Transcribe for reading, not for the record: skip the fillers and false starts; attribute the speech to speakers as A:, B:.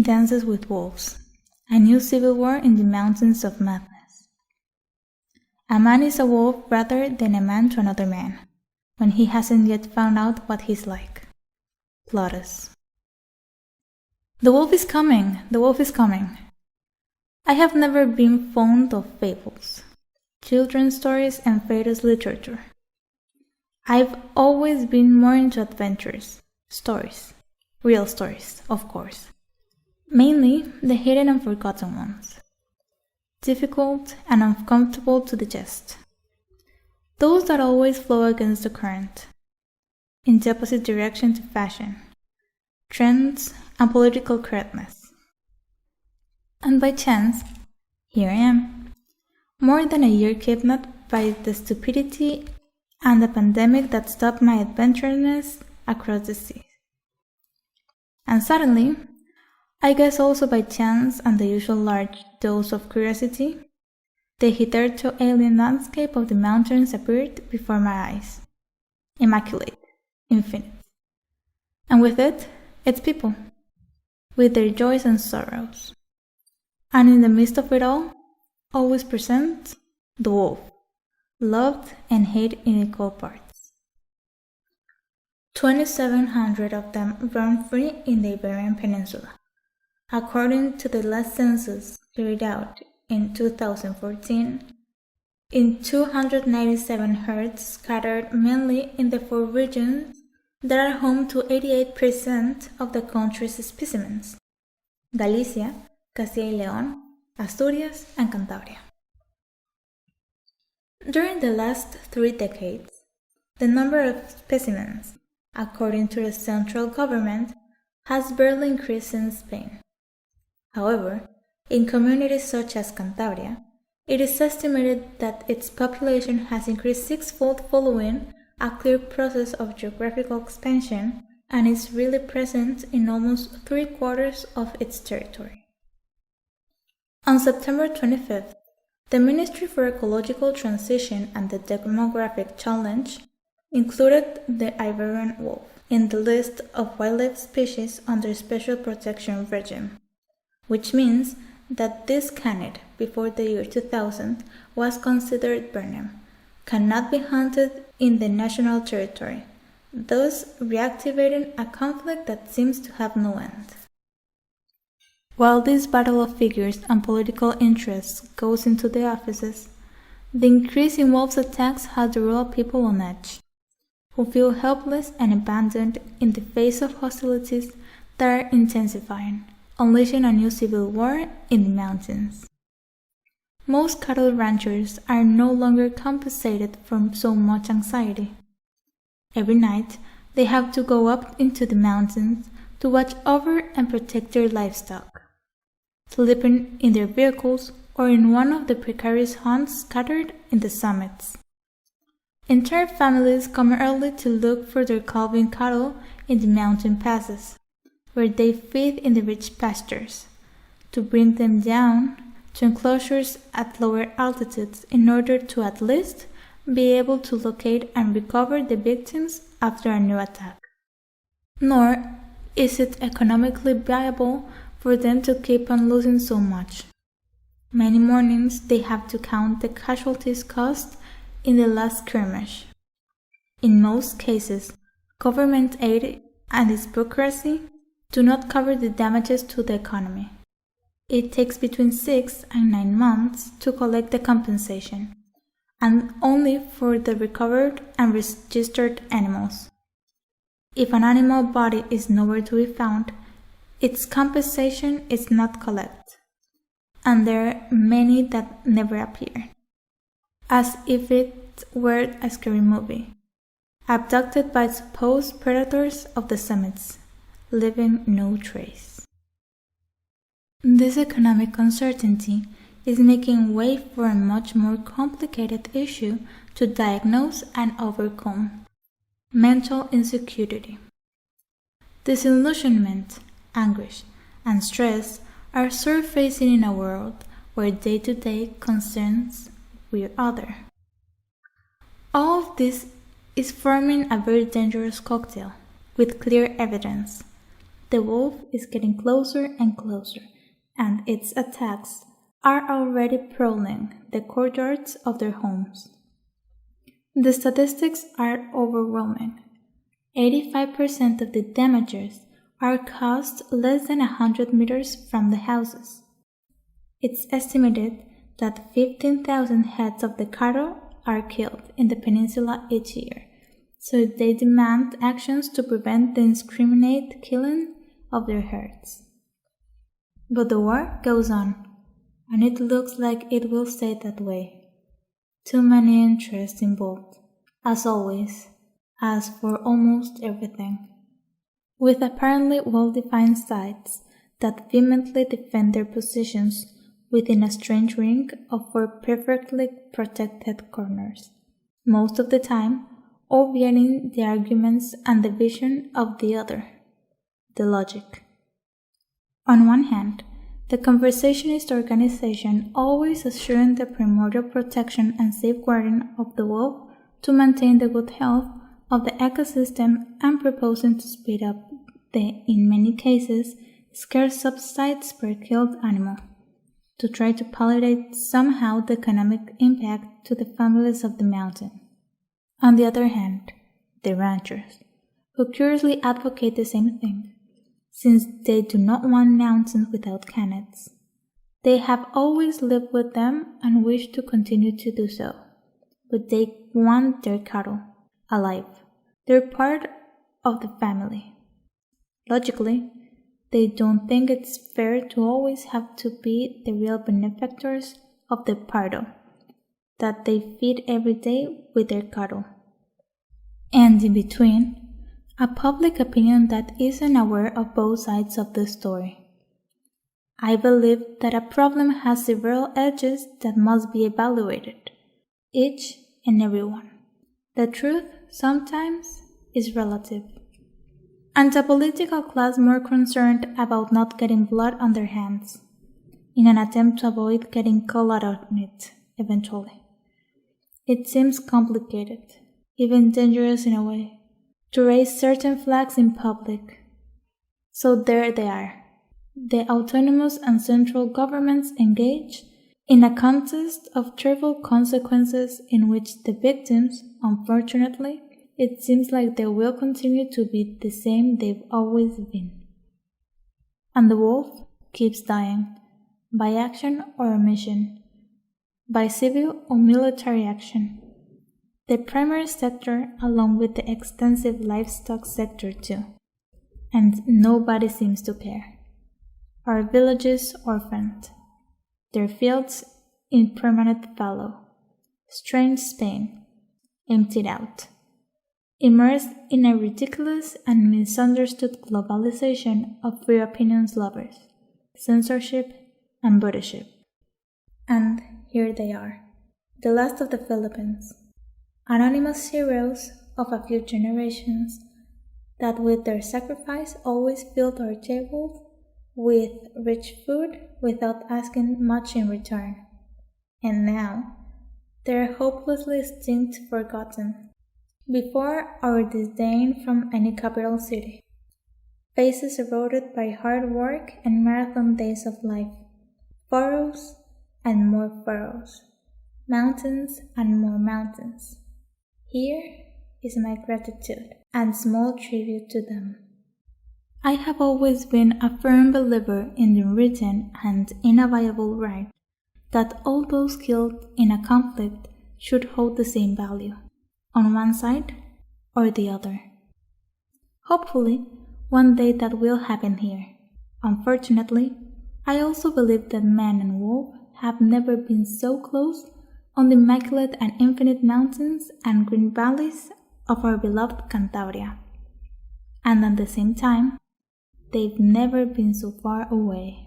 A: dances with wolves. A new civil war in the mountains of madness. A man is a wolf rather than a man to another man, when he hasn't yet found out what he's like. Plautus. The wolf is coming! The wolf is coming! I have never been fond of fables, children's stories, and fairies literature. I've always been more into adventures, stories, real stories, of course. Mainly the hidden and forgotten ones, difficult and uncomfortable to digest. Those that always flow against the current, in the opposite direction to fashion, trends, and political correctness. And by chance, here I am, more than a year kidnapped by the stupidity and the pandemic that stopped my adventurousness across the seas. And suddenly, I guess also by chance and the usual large dose of curiosity, the hitherto alien landscape of the mountains appeared before my eyes, immaculate, infinite. And with it, its people, with their joys and sorrows. And in the midst of it all, always present the wolf, loved and hated in equal parts. 2,700 of them roam free in the Iberian Peninsula, according to the last census carried out in 2014, in 297 herds scattered mainly in the 4 regions that are home to 88% of the country's specimens: Galicia, Castilla y León, Asturias, and Cantabria. During the last 3 decades, the number of specimens, according to the central government, has barely increased in Spain. However, in communities such as Cantabria, it is estimated that its population has increased 6-fold following a clear process of geographical expansion and is really present in almost 3/4 of its territory. On September 25th, the Ministry for Ecological Transition and the Demographic Challenge included the Iberian wolf in the list of wildlife species under special protection regime, which means that this canid, before the year 2000, was considered vermin, cannot be hunted in the national territory, thus reactivating a conflict that seems to have no end. While this battle of figures and political interests goes into the offices, the increase in wolves' attacks has the rural people on edge, who feel helpless and abandoned in the face of hostilities that are intensifying, unleashing a new civil war in the mountains. Most cattle ranchers are no longer compensated for so much anxiety. Every night, they have to go up into the mountains to watch over and protect their livestock, sleeping in their vehicles or in one of the precarious haunts scattered in the summits. Entire families come early to look for their calving cattle in the mountain passes, where they feed in the rich pastures, to bring them down to enclosures at lower altitudes in order to at least be able to locate and recover the victims after a new attack. Nor is it economically viable for them to keep on losing so much. Many mornings they have to count the casualties caused in the last skirmish. In most cases, government aid and its bureaucracy do not cover the damages to the economy. It takes between 6 and 9 months to collect the compensation, and only for the recovered and registered animals. If an animal body is nowhere to be found, its compensation is not collected, and there are many that never appear, as if it were a scary movie, abducted by supposed predators of the summits, leaving no trace. This economic uncertainty is making way for a much more complicated issue to diagnose and overcome: mental insecurity. Disillusionment, anguish, and stress are surfacing in a world where day-to-day concerns we're other. All of this is forming a very dangerous cocktail, with clear evidence. the wolf is getting closer and closer, and its attacks are already prowling the courtyards of their homes. The statistics are overwhelming. 85% of the damages are caused less than 100 meters from the houses. It's estimated that 15,000 heads of the cattle are killed in the peninsula each year, so they demand actions to prevent the indiscriminate killing of their herds. But the war goes on, and it looks like it will stay that way. Too many interests involved, as always, as for almost everything, with apparently well-defined sides that vehemently defend their positions within a strange ring of four perfectly protected corners, most of the time obviating the arguments and the vision of the other, the logic. On one hand, the conservationist organization always assuring the primordial protection and safeguarding of the wolf to maintain the good health of the ecosystem and proposing to speed up the, in many cases, scarce subsides per killed animal, to try to palliate somehow the economic impact to the families of the mountain. On the other hand, the ranchers, who curiously advocate the same thing, since they do not want mountains without canyons. They have always lived with them and wish to continue to do so, but they want their cattle alive. They're part of the family. Logically, they don't think it's fair to always have to be the real benefactors of the pardo that they feed every day with their cattle. And in between, a public opinion that isn't aware of both sides of the story. I believe that a problem has several edges that must be evaluated, each and every one. The truth sometimes is relative. And a political class more concerned about not getting blood on their hands, in an attempt to avoid getting caught on it eventually. It seems complicated, even dangerous in a way, to raise certain flags in public. So there they are. The autonomous and central governments engage in a contest of trivial consequences in which the victims, unfortunately, it seems like they will continue to be the same they've always been. And the wolf keeps dying, by action or omission, by civil or military action. The primary sector along with the extensive livestock sector too. And nobody seems to care. Our villages orphaned, their fields in permanent fallow, strange Spain, emptied out, immersed in a ridiculous and misunderstood globalization of free opinions lovers, censorship and Buddhiship. And here they are, the last of the Philippines. Anonymous heroes of a few generations that with their sacrifice always filled our tables with rich food without asking much in return. And now, they're hopelessly extinct, forgotten, before our disdain from any capital city. Faces eroded by hard work and marathon days of life, furrows and more furrows, mountains and more mountains. Here is my gratitude and small tribute to them. I have always been a firm believer in the written and inviolable right that all those killed in a conflict should hold the same value, on one side or the other. Hopefully, one day that will happen here. Unfortunately, I also believe that man and wolf have never been so close on the immaculate and infinite mountains and green valleys of our beloved Cantabria, and at the same time, they've never been so far away.